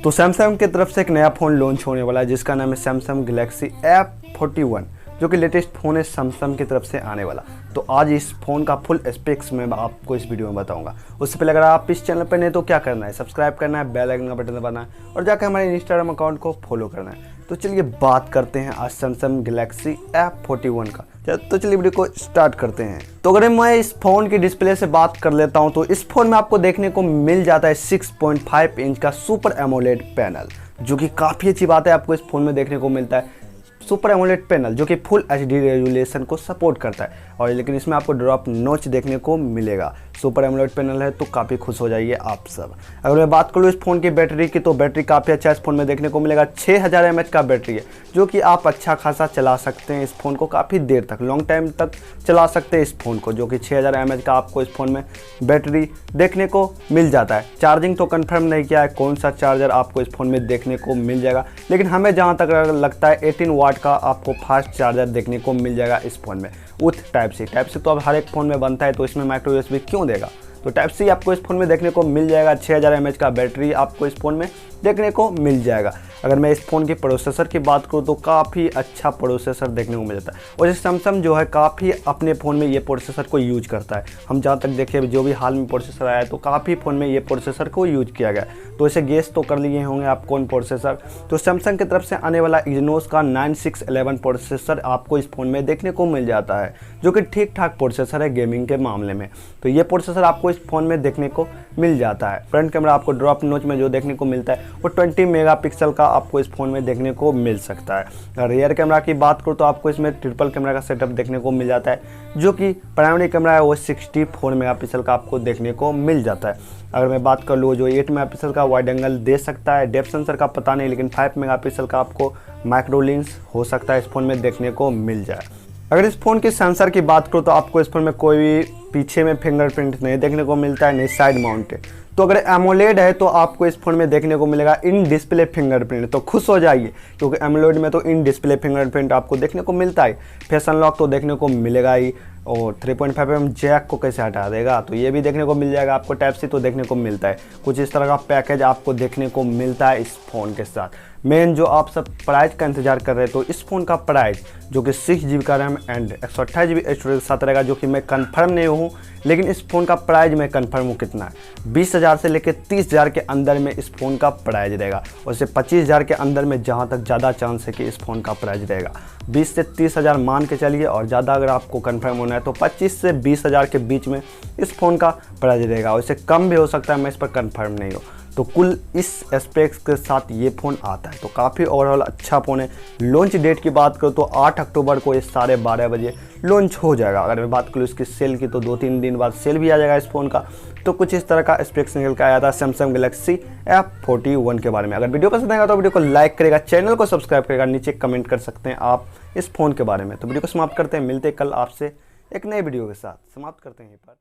तो सैमसंग की तरफ से एक नया फ़ोन लॉन्च होने वाला है जिसका नाम है सैमसंग गैलेक्सी F41, जो कि लेटेस्ट फ़ोन है सैमसंग की तरफ से आने वाला। तो आज इस फ़ोन का फुल स्पेक्स मैं आपको इस वीडियो में बताऊंगा। उससे पहले अगर आप इस चैनल पर नहीं तो क्या करना है, सब्सक्राइब करना है, बेल आइकन का बटन दबाना है और जाकर हमारे इंस्टाग्राम अकाउंट को फॉलो करना है। तो चलिए बात करते हैं आज सैमसंग गैलेक्सी F41 का। तो चलिए वीडियो को स्टार्ट करते हैं। तो अगर मैं इस फ़ोन की डिस्प्ले से बात कर लेता हूं तो इस फ़ोन में आपको देखने को मिल जाता है 6.5 इंच का सुपर एमोलेड पैनल, जो कि काफ़ी अच्छी बात है। आपको इस फ़ोन में देखने को मिलता है सुपर एमोलेड पैनल जो कि फुल एचडी रेजोल्यूशन को सपोर्ट करता है, और लेकिन इसमें आपको ड्रॉप नॉच देखने को मिलेगा। सुपर एमोलेड पैनल है तो काफ़ी खुश हो जाइए आप सब। अगर मैं बात करूँ इस फ़ोन की बैटरी की, तो बैटरी काफ़ी अच्छा इस फ़ोन में देखने को मिलेगा। 6000 mAh का बैटरी है, जो कि आप अच्छा खासा चला सकते हैं इस फ़ोन को, काफ़ी देर तक, लॉन्ग टाइम तक चला सकते हैं इस फ़ोन को, जो कि 6000 mAh का आपको इस फ़ोन में बैटरी देखने को मिल जाता है। चार्जिंग तो कंफर्म नहीं किया है कौन सा चार्जर आपको इस फ़ोन में देखने को मिल जाएगा, लेकिन हमें जहाँ तक लगता है 18 वाट का आपको फास्ट चार्जर देखने को मिल जाएगा इस फ़ोन में विथ टाइप सी तो अब हर एक फ़ोन में बनता है, तो इसमें माइक्रो यूएसबी क्यों देगा। तो टाइप सी आपको इस फ़ोन में देखने को मिल जाएगा। 6000 mAh का बैटरी आपको इस फ़ोन में देखने को मिल जाएगा। अगर मैं इस फ़ोन की प्रोसेसर की बात करूँ तो काफ़ी अच्छा प्रोसेसर देखने को मिल जाता है, और ये सैमसंग जो है काफ़ी अपने फ़ोन में ये प्रोसेसर को यूज करता है। हम जहाँ तक देखें जो भी हाल में प्रोसेसर आया है तो काफ़ी फ़ोन में ये प्रोसेसर को यूज किया गया है। तो इसे गेस तो कर लिए होंगे आप कौन प्रोसेसर। तो सैमसंग की तरफ से आने वाला एक्जिनोस का 9611 प्रोसेसर आपको इस फ़ोन में देखने को मिल जाता है, जो कि ठीक ठाक प्रोसेसर है गेमिंग के मामले में। तो ये प्रोसेसर आपको इस फ़ोन में देखने को मिल जाता है। फ्रंट कैमरा आपको ड्रॉप नॉच में जो देखने को मिलता है वो 20 मेगापिक्सल का आपको इस फ़ोन में देखने को मिल सकता है। रियर कैमरा की बात करूँ तो आपको इसमें ट्रिपल कैमरा का सेटअप देखने को मिल जाता है, जो कि प्राइमरी कैमरा है वो 64 मेगापिक्सल का आपको देखने को मिल जाता है। अगर मैं बात कर लूँ जो 8 मेगापिक्सल का वाइड एंगल दे सकता है, डेप्थ सेंसर का पता नहीं, लेकिन 5 मेगापिक्सल का आपको माइक्रो लेंस हो सकता है इस फ़ोन में देखने को मिल जाए। अगर इस फ़ोन के सेंसर की बात करूँ तो आपको इस फ़ोन में कोई भी पीछे में फिंगरप्रिंट नहीं देखने को मिलता है, नहीं साइड माउंटेड। तो अगर एमोलेड है तो आपको इस फ़ोन में देखने को मिलेगा इन डिस्प्ले फिंगरप्रिंट, तो खुश हो जाइए क्योंकि एमोलेड में तो इन डिस्प्ले फिंगरप्रिंट आपको देखने को मिलता है। फेस अनलॉक तो देखने को मिलेगा ही, और 3.5mm जैक को कैसे हटा देगा, तो ये भी देखने को मिल जाएगा। आपको टाइप सी तो देखने को मिलता है। कुछ इस तरह का पैकेज आपको देखने को मिलता है इस फ़ोन के साथ। मेन जो आप सब प्राइस का इंतजार कर रहे हैं, तो इस फ़ोन का प्राइस जो कि 6GB का रैम एंड 128GB स्टोरेज के साथ रहेगा, जो कि मैं कंफर्म नहीं हूँ, लेकिन इस फ़ोन का प्राइस मैं कंफर्म हूँ कितना है। 20,000 से लेकर 30,000 के अंदर में इस फ़ोन का प्राइस रहेगा, और इसे 25,000 के अंदर में जहाँ तक ज़्यादा चांस है कि इस फ़ोन का प्राइस रहेगा। 20 से 30,000 मान के चलिए, और ज़्यादा अगर आपको कंफर्म होना है तो 25 से 20,000 के बीच में इस फ़ोन का प्राइस रहेगा, और इससे कम भी हो सकता है, मैं इस पर कंफर्म नहीं हूँ। तो कुल इस स्पेक्स के साथ ये फ़ोन आता है, तो काफ़ी ओवरऑल अच्छा फ़ोन है। लॉन्च डेट की बात करूँ तो 8 अक्टूबर को ये 12:30 बजे लॉन्च हो जाएगा। अगर मैं बात करूँ इसकी सेल की तो 2-3 दिन बाद सेल भी आ जाएगा इस फ़ोन का। तो कुछ इस तरह का स्पेक्स निकल के आया था सैमसंग गैलेक्सी F41 के बारे में। अगर वीडियो पसंद आएगा तो वीडियो को लाइक करेगा, चैनल को सब्सक्राइब करेगा, नीचे कमेंट कर सकते हैं आप इस फ़ोन के बारे में। तो वीडियो को समाप्त करते हैं, मिलते हैं कल आपसे एक नए वीडियो के साथ। समाप्त करते हैं यहीं पर।